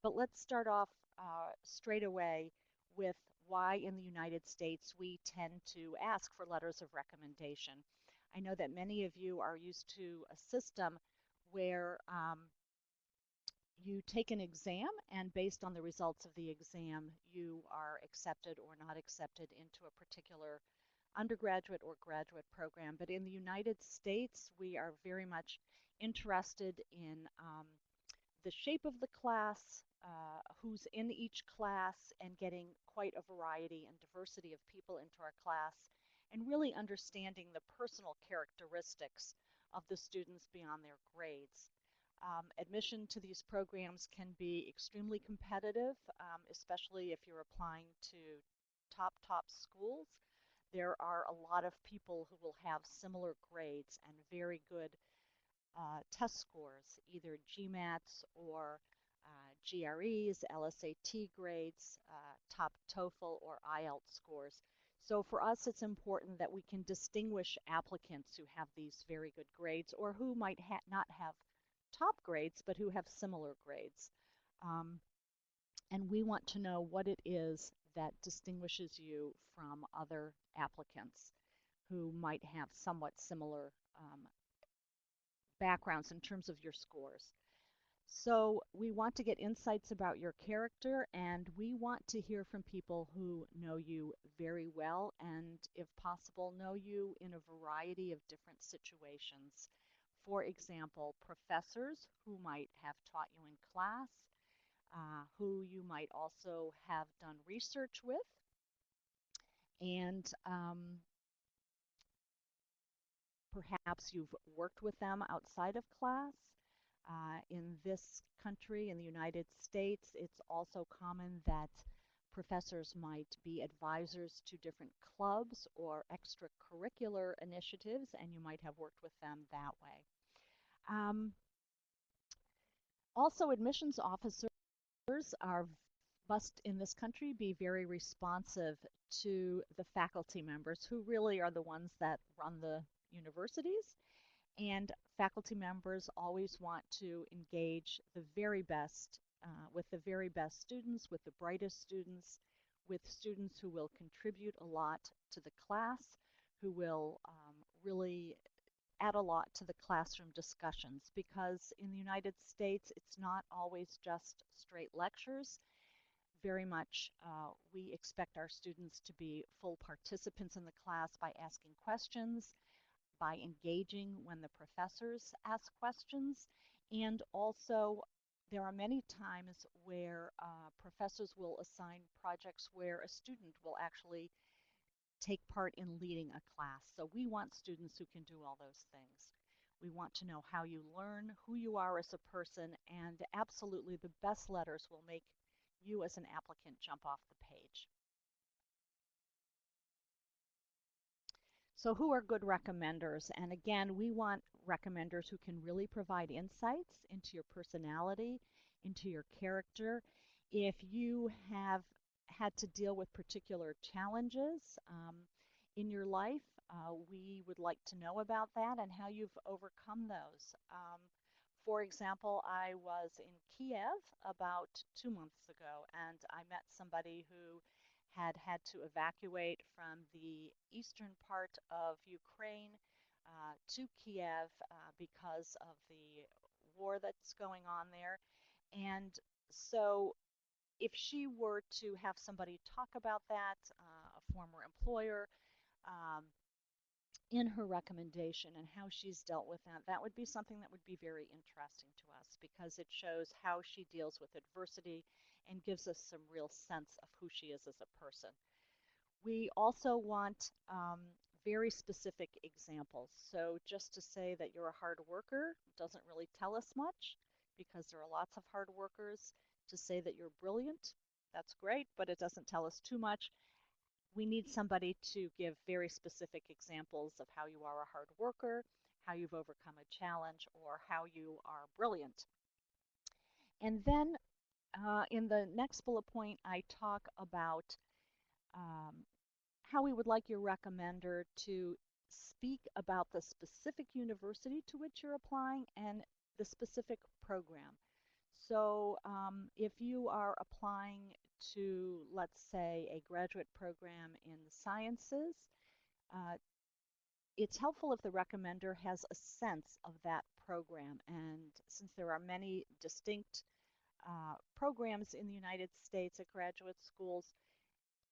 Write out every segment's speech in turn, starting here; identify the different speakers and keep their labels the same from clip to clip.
Speaker 1: But let's start off straight away with why in the United States we tend to ask for letters of recommendation. I know that many of you are used to a system where you take an exam, and based on the results of the exam, you are accepted or not accepted into a particular undergraduate or graduate program. But in the United States, we are very much interested in the shape of the class, who's in each class, and getting quite a variety and diversity of people into our class, and really understanding the personal characteristics of the students beyond their grades. Admission to these programs can be extremely competitive, especially if you're applying to top schools. There are a lot of people who will have similar grades and very good test scores, either GMATs or GREs, LSAT grades, top TOEFL or IELTS scores. So for us, it's important that we can distinguish applicants who have these very good grades or who might not have top grades, but who have similar grades. And we want to know what it is that distinguishes you from other applicants who might have somewhat similar backgrounds in terms of your scores. So we want to get insights about your character, and we want to hear from people who know you very well and, if possible, know you in a variety of different situations. For example, professors who might have taught you in class, who you might also have done research with, and perhaps you've worked with them outside of class. In this country, in the United States, it's also common that professors might be advisors to different clubs or extracurricular initiatives, and you might have worked with them that way. Also, admissions officers must, in this country, be very responsive to the faculty members, who really are the ones that run the universities. And faculty members always want to engage the very best with the very best students, with the brightest students, with students who will contribute a lot to the class, who will really add a lot to the classroom discussions, because in the United States it's not always just straight lectures. Very much we expect our students to be full participants in the class by asking questions, by engaging when the professors ask questions, and also there are many times where professors will assign projects where a student will actually take part in leading a class. So we want students who can do all those things. We want to know how you learn, who you are as a person, and absolutely the best letters will make you as an applicant jump off the page. So who are good recommenders? And again, we want recommenders who can really provide insights into your personality, into your character. If you have had to deal with particular challenges in your life, we would like to know about that and how you've overcome those. For example, I was in Kiev about 2 months ago, and I met somebody who had to evacuate from the eastern part of Ukraine to Kiev because of the war that's going on there. And so if she were to have somebody talk about that, a former employer, um, in her recommendation and how she's dealt with that, that would be something that would be very interesting to us, because it shows how she deals with adversity and gives us some real sense of who she is as a person. We also want very specific examples. So just to say that you're a hard worker doesn't really tell us much, because there are lots of hard workers. To say that you're brilliant, that's great, but it doesn't tell us too much. We need somebody to give very specific examples of how you are a hard worker, how you've overcome a challenge, or how you are brilliant. And then in the next bullet point, I talk about how we would like your recommender to speak about the specific university to which you're applying and the specific program. If you are applying to, let's say, a graduate program in the sciences, uh, it's helpful if the recommender has a sense of that program. And since there are many distinct programs in the United States at graduate schools,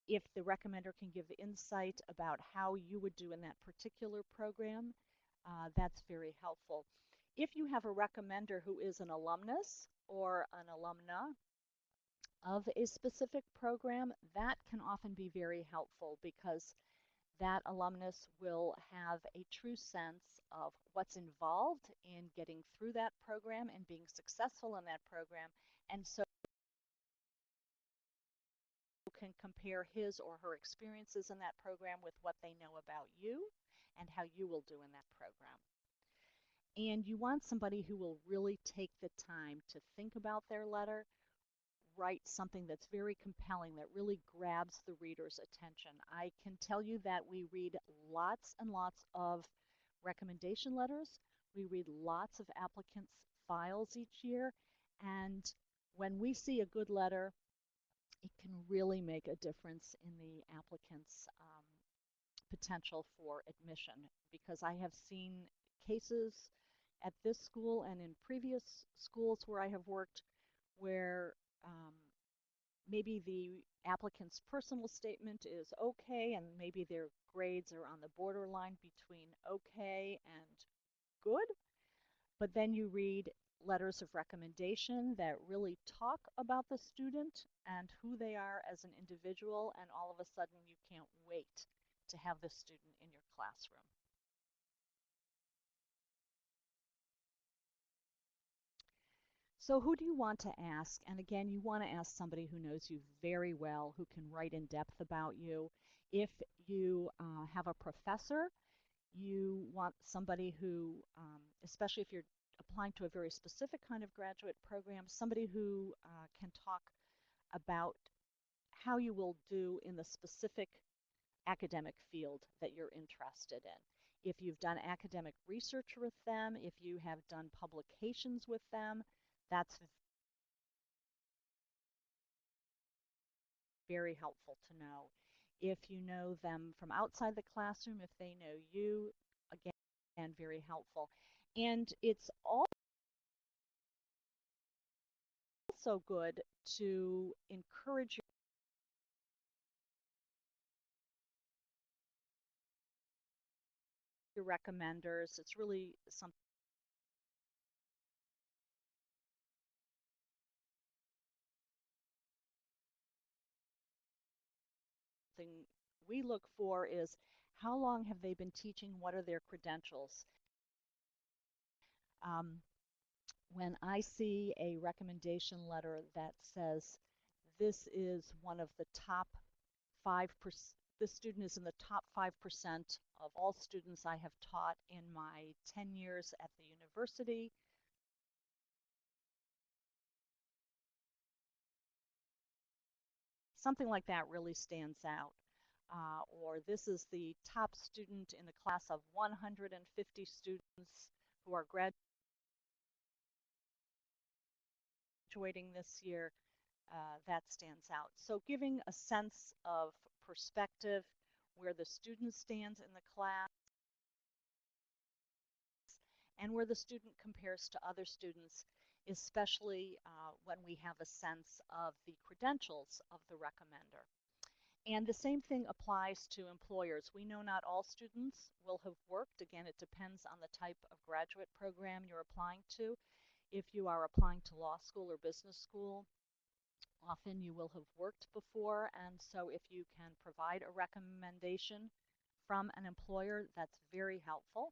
Speaker 1: if the recommender can give insight about how you would do in that particular program, that's very helpful. If you have a recommender who is an alumnus or an alumna of a specific program, that can often be very helpful because that alumnus will have a true sense of what's involved in getting through that program and being successful in that program, and so can compare his or her experiences in that program with what they know about you and how you will do in that program. And you want somebody who will really take the time to think about their letter, write something that's very compelling, that really grabs the reader's attention. I can tell you that we read lots and lots of recommendation letters. We read lots of applicants' files each year. And when we see a good letter, it can really make a difference in the applicant's potential for admission, because I have seen cases at this school and in previous schools where I have worked where maybe the applicant's personal statement is okay and maybe their grades are on the borderline between okay and good, but then you read letters of recommendation that really talk about the student and who they are as an individual, and all of a sudden you can't wait to have the student in your classroom. So who do you want to ask? And again, you want to ask somebody who knows you very well, who can write in depth about you. If you have a professor, you want somebody who, especially if you're applying to a very specific kind of graduate program, somebody who can talk about how you will do in the specific academic field that you're interested in. If you've done academic research with them, if you have done publications with them, that's very helpful to know. If you know them from outside the classroom, if they know you, again, very helpful. And it's also good to encourage your recommenders. It's really something we look for is how long have they been teaching? What are their credentials? Um, when I see a recommendation letter that says this is one of the top 5%, this student is in the top 5% of all students I have taught in my 10 years at the university, something like that really stands out. Or this is the top student in the class of 150 students who are graduating this year, that stands out. So giving a sense of perspective, where the student stands in the class and where the student compares to other students, especially when we have a sense of the credentials of the recommender. And the same thing applies to employers. We know not all students will have worked. Again, it depends on the type of graduate program you're applying to. If you are applying to law school or business school, often you will have worked before, and so if you can provide a recommendation from an employer, that's very helpful.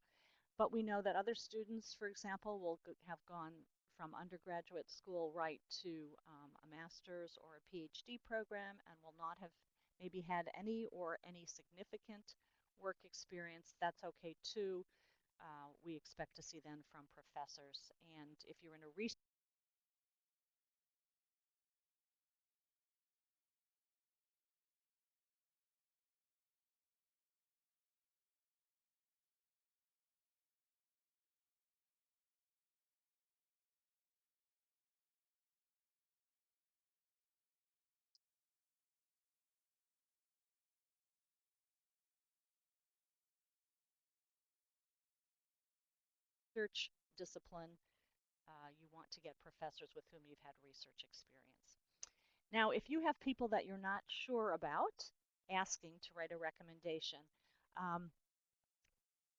Speaker 1: But we know that other students, for example, will have gone from undergraduate school right to a master's or a PhD program and will not have maybe had any or any significant work experience. That's okay too. We expect to see then from professors. And if you're in a research research discipline, you want to get professors with whom you've had research experience. Now, if you have people that you're not sure about asking to write a recommendation, um,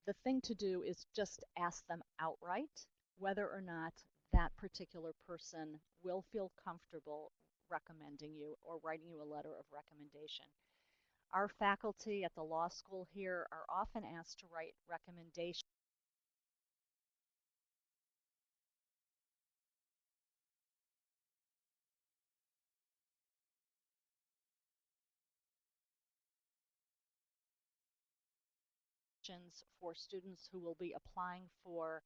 Speaker 1: the thing to do is just ask them outright whether or not that particular person will feel comfortable recommending you or writing you a letter of recommendation. Our faculty at the law school here are often asked to write recommendations for students who will be applying for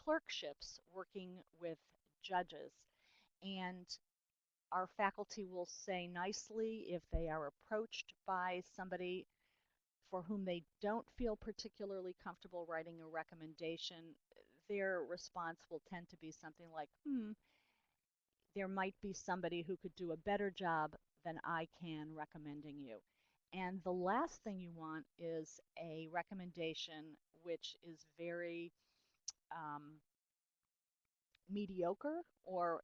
Speaker 1: clerkships working with judges. And our faculty will say nicely if they are approached by somebody for whom they don't feel particularly comfortable writing a recommendation, their response will tend to be something like, there might be somebody who could do a better job than I can recommending you. And the last thing you want is a recommendation which is very um, mediocre or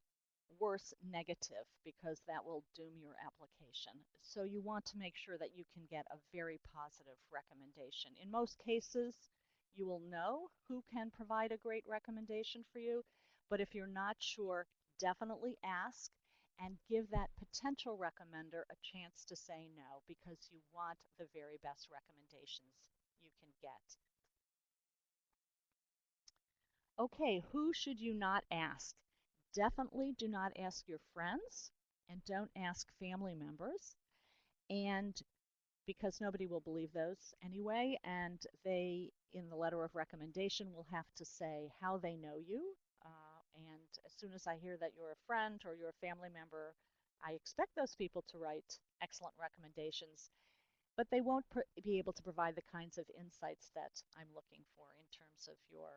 Speaker 1: worse, negative, because that will doom your application. So you want to make sure that you can get a very positive recommendation. In most cases, you will know who can provide a great recommendation for you, but if you're not sure, definitely ask and give that potential recommender a chance to say no, because you want the very best recommendations you can get. Okay, who should you not ask? Definitely do not ask your friends and don't ask family members, and because nobody will believe those anyway, and they, in the letter of recommendation, will have to say how they know you. And as soon as I hear that you're a friend or you're a family member, I expect those people to write excellent recommendations, but they won't be able to provide the kinds of insights that I'm looking for in terms of your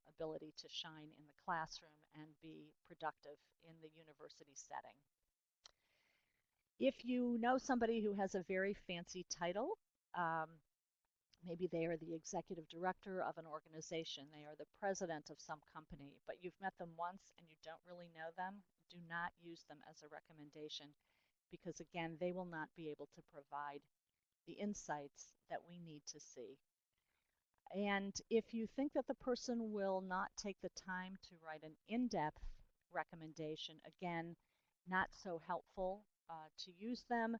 Speaker 1: ability to shine in the classroom and be productive in the university setting. If you know somebody who has a very fancy title, maybe they are the executive director of an organization, they are the president of some company, but you've met them once and you don't really know them, do not use them as a recommendation, because again, they will not be able to provide the insights that we need to see. And if you think that the person will not take the time to write an in-depth recommendation, again, not so helpful to use them.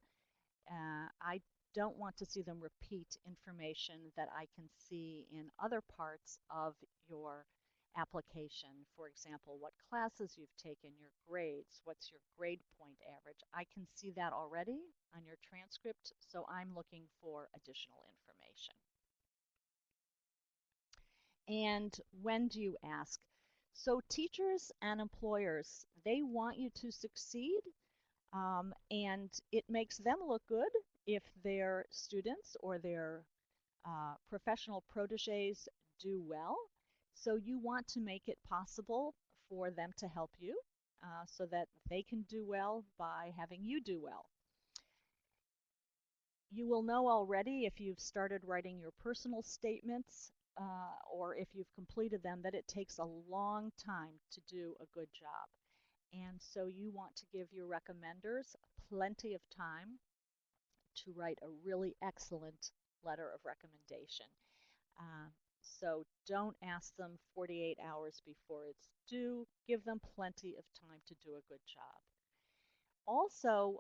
Speaker 1: I don't want to see them repeat information that I can see in other parts of your application. For example, what classes you've taken, your grades, what's your grade point average. I can see that already on your transcript, so I'm looking for additional information. And when do you ask? So teachers and employers, they want you to succeed, and it makes them look good if their students or their professional proteges do well. So you want to make it possible for them to help you so that they can do well by having you do well. You will know already if you've started writing your personal statements or if you've completed them that it takes a long time to do a good job. And so you want to give your recommenders plenty of time to write a really excellent letter of recommendation. Uh, so don't ask them 48 hours before it's due. Give them plenty of time to do a good job. Also,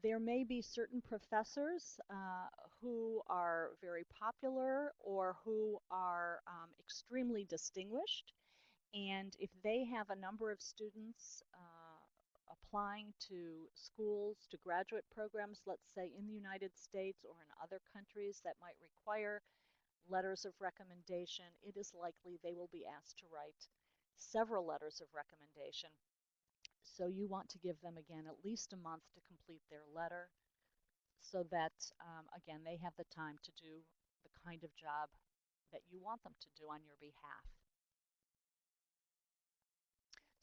Speaker 1: there may be certain professors who are very popular or who are extremely distinguished. And if they have a number of students applying to schools, to graduate programs, let's say in the United States or in other countries that might require letters of recommendation, it is likely they will be asked to write several letters of recommendation. So you want to give them, again, at least a month to complete their letter so that, again, they have the time to do the kind of job that you want them to do on your behalf.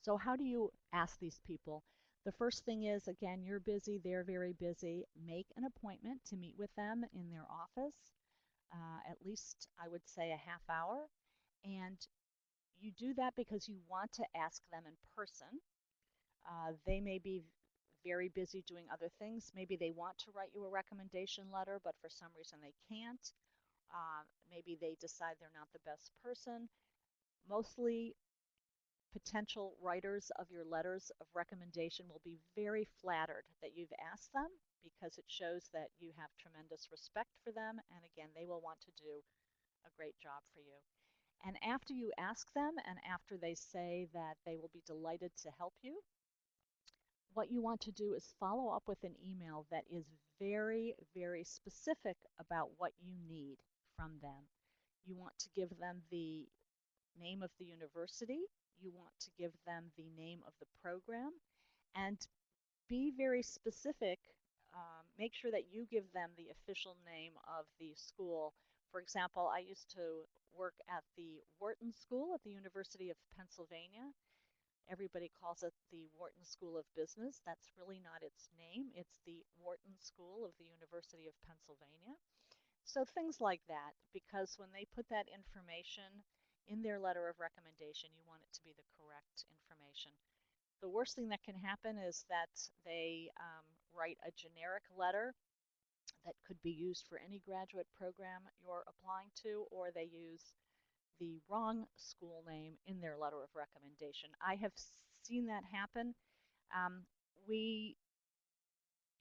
Speaker 1: So how do you ask these people? The first thing is, again, you're busy, they're very busy. Make an appointment to meet with them in their office, at least I would say a half hour, and You do that because you want to ask them in person. They may be very busy doing other things. Maybe they want to write you a recommendation letter, but for some reason they can't. Maybe they decide they're not the best person. Mostly, potential writers of your letters of recommendation will be very flattered that you've asked them because it shows that you have tremendous respect for them, and again, they will want to do a great job for you. And after you ask them and after they say that they will be delighted to help you, what you want to do is follow up with an email that is very, very specific about what you need from them. You want to give them the name of the university. You want to give them the name of the program and be very specific. Make sure that you give them the official name of the school. For example, I used to work at the Wharton School at the University of Pennsylvania. Everybody calls it the Wharton School of Business. That's really not its name. It's the Wharton School of the University of Pennsylvania. So things like that, because when they put that information in their letter of recommendation, you want it to be the correct information. The worst thing that can happen is that they write a generic letter that could be used for any graduate program you're applying to, or they use the wrong school name in their letter of recommendation. I have seen that happen. Um, we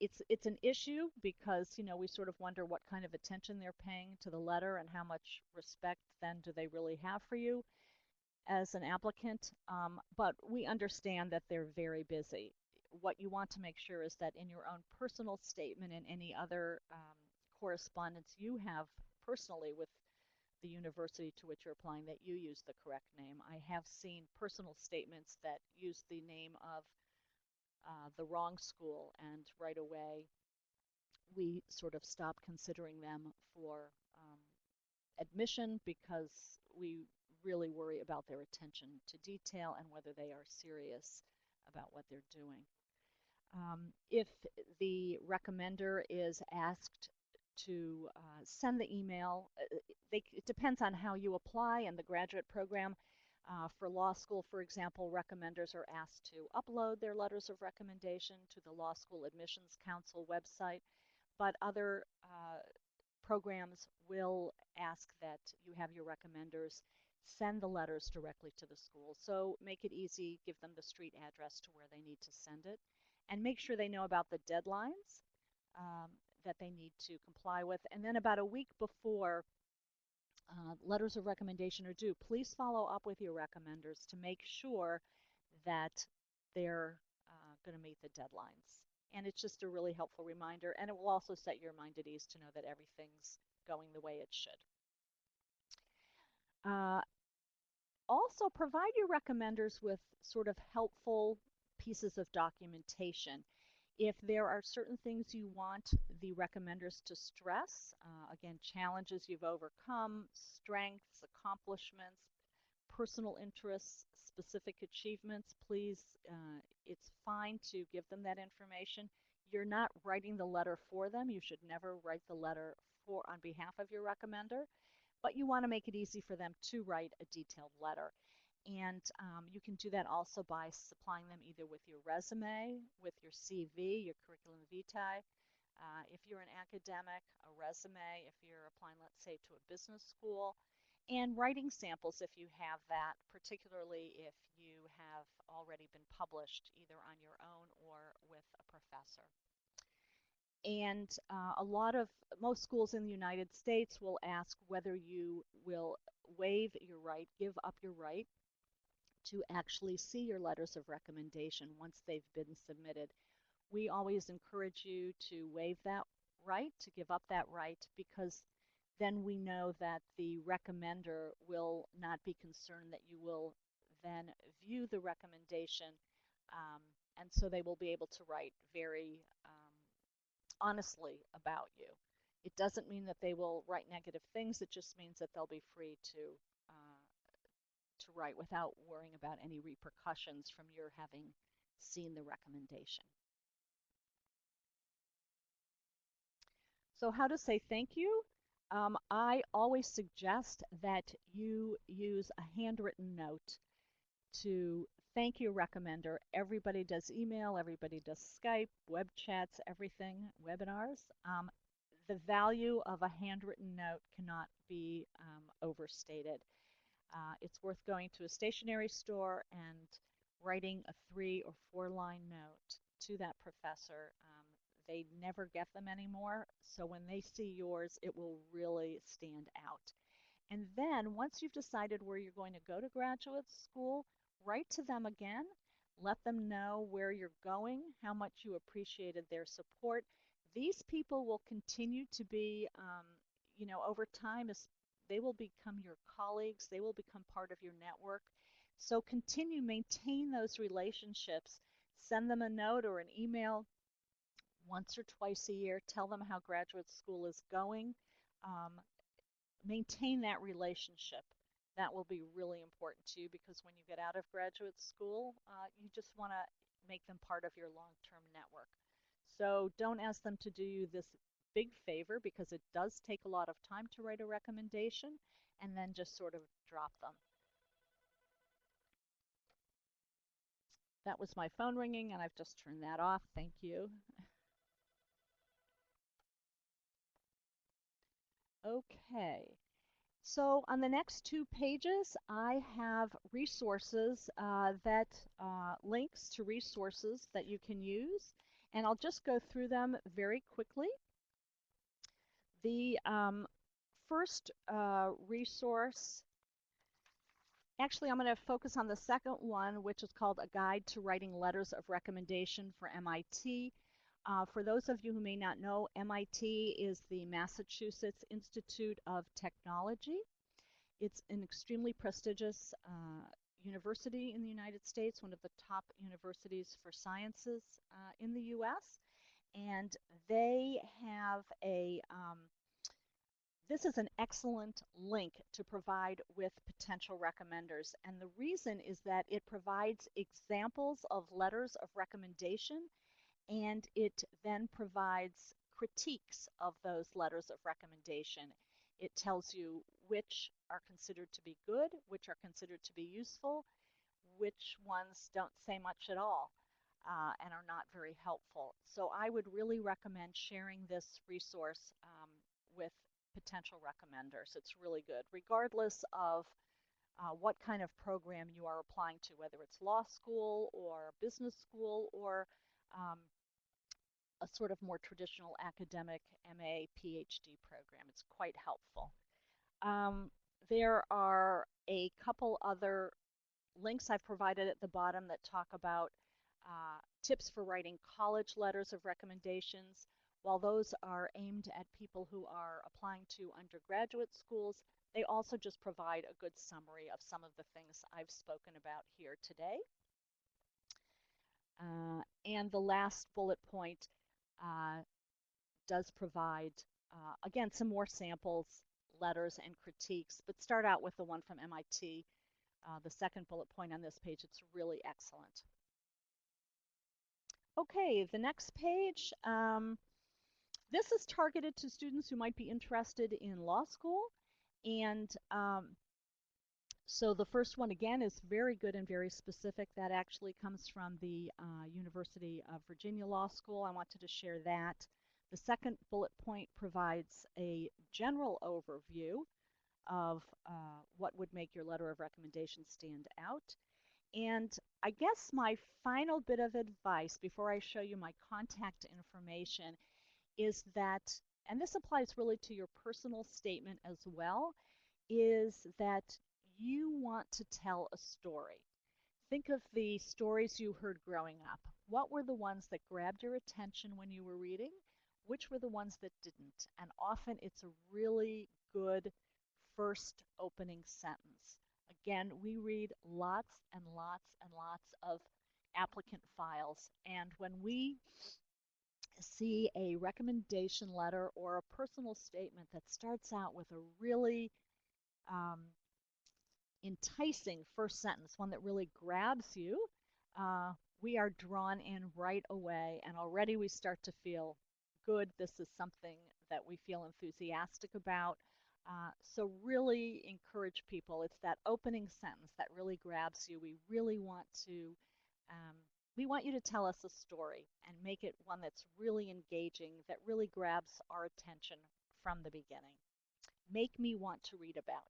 Speaker 1: it's an issue because we sort of wonder what kind of attention they're paying to the letter and how much respect then do they really have for you as an applicant. But we understand that they're very busy. What you want to make sure is that in your own personal statement and any other correspondence you have personally with the university to which you're applying, that you use the correct name. I have seen personal statements that use the name of the wrong school, and right away we sort of stop considering them for admission because we really worry about their attention to detail and whether they are serious about what they're doing. If the recommender is asked to send the email, it depends on how you apply and the graduate program. For law school, for example, recommenders are asked to upload their letters of recommendation to the Law School Admissions Council website, but other programs will ask that you have your recommenders send the letters directly to the school. So make it easy, give them the street address to where they need to send it, and make sure they know about the deadlines that they need to comply with. And then about a week before letters of recommendation are due, please follow up with your recommenders to make sure that they're going to meet the deadlines. And it's just a really helpful reminder, and it will also set your mind at ease to know that everything's going the way it should. Also, provide your recommenders with sort of helpful pieces of documentation. If there are certain things you want the recommenders to stress, again, challenges you've overcome, strengths, accomplishments, personal interests, specific achievements, please, it's fine to give them that information. You're not writing the letter for them. You should never write the letter on behalf of your recommender, but you want to make it easy for them to write a detailed letter. And you can do that also by supplying them either with your resume, with your CV, your curriculum vitae. If you're an academic, a resume, if you're applying, let's say, to a business school, and writing samples if you have that, particularly if you have already been published either on your own or with a professor. And most schools in the United States will ask whether you will waive your right, give up your right to actually see your letters of recommendation once they've been submitted. We always encourage you to waive that right, to give up that right, because then we know that the recommender will not be concerned that you will then view the recommendation, and so they will be able to write very honestly about you. It doesn't mean that they will write negative things, it just means that they'll be free to write without worrying about any repercussions from your having seen the recommendation. So how to say thank you? I always suggest that you use a handwritten note to thank your recommender. Everybody does email, everybody does Skype, web chats, everything, webinars. The value of a handwritten note cannot be overstated. It's worth going to a stationery store and writing a 3 or 4 line note to that professor. They never get them anymore, so when they see yours, it will really stand out. And then once you've decided where you're going to go to graduate school, write to them again. Let them know where you're going, how much you appreciated their support. These people will continue to be, over time, as they will become your colleagues, they will become part of your network. So continue, maintain those relationships. Send them a note or an email once or twice a year. Tell them how graduate school is going. Um, Maintain that relationship. That will be really important to you because when you get out of graduate school, you just want to make them part of your long-term network. So don't ask them to do you this big favor because it does take a lot of time to write a recommendation, and then just sort of drop them. That was my phone ringing, and I've just turned that off. Thank you. Okay. So on the next 2 pages, I have resources links to resources that you can use, and I'll just go through them very quickly. The first resource, actually I'm going to focus on the second one, which is called A Guide to Writing Letters of Recommendation for MIT. For those of you who may not know, MIT is the Massachusetts Institute of Technology. It's an extremely prestigious university in the United States, one of the top universities for sciences in the US. And they have this is an excellent link to provide with potential recommenders. And the reason is that it provides examples of letters of recommendation, and it then provides critiques of those letters of recommendation. It tells you which are considered to be good, which are considered to be useful, which ones don't say much at all and are not very helpful. So I would really recommend sharing this resource with potential recommenders. It's really good, regardless of what kind of program you are applying to, whether it's law school or business school or a sort of more traditional academic MA, PhD program. It's quite helpful. There are a couple other links I've provided at the bottom that talk about tips for writing college letters of recommendations. While those are aimed at people who are applying to undergraduate schools, they also just provide a good summary of some of the things I've spoken about here today. And the last bullet point does provide, again, some more samples, letters, and critiques, but start out with the one from MIT. The second bullet point on this page, it's really excellent. Okay, the next page. This is targeted to students who might be interested in law school. And so the first one, again, is very good and very specific. That actually comes from the University of Virginia Law School. I wanted to share that. The second bullet point provides a general overview of what would make your letter of recommendation stand out. And I guess my final bit of advice before I show you my contact information is that, and this applies really to your personal statement as well, is that you want to tell a story. Think of the stories you heard growing up. What were the ones that grabbed your attention when you were reading? Which were the ones that didn't? And often it's a really good first opening sentence. Again, we read lots and lots and lots of applicant files. And when we see a recommendation letter or a personal statement that starts out with a really enticing first sentence, one that really grabs you, we are drawn in right away, and already we start to feel good. This is something that we feel enthusiastic about. So really encourage people. It's that opening sentence that really grabs you. Um, we want you to tell us a story and make it one that's really engaging, that really grabs our attention from the beginning. Make me want to read about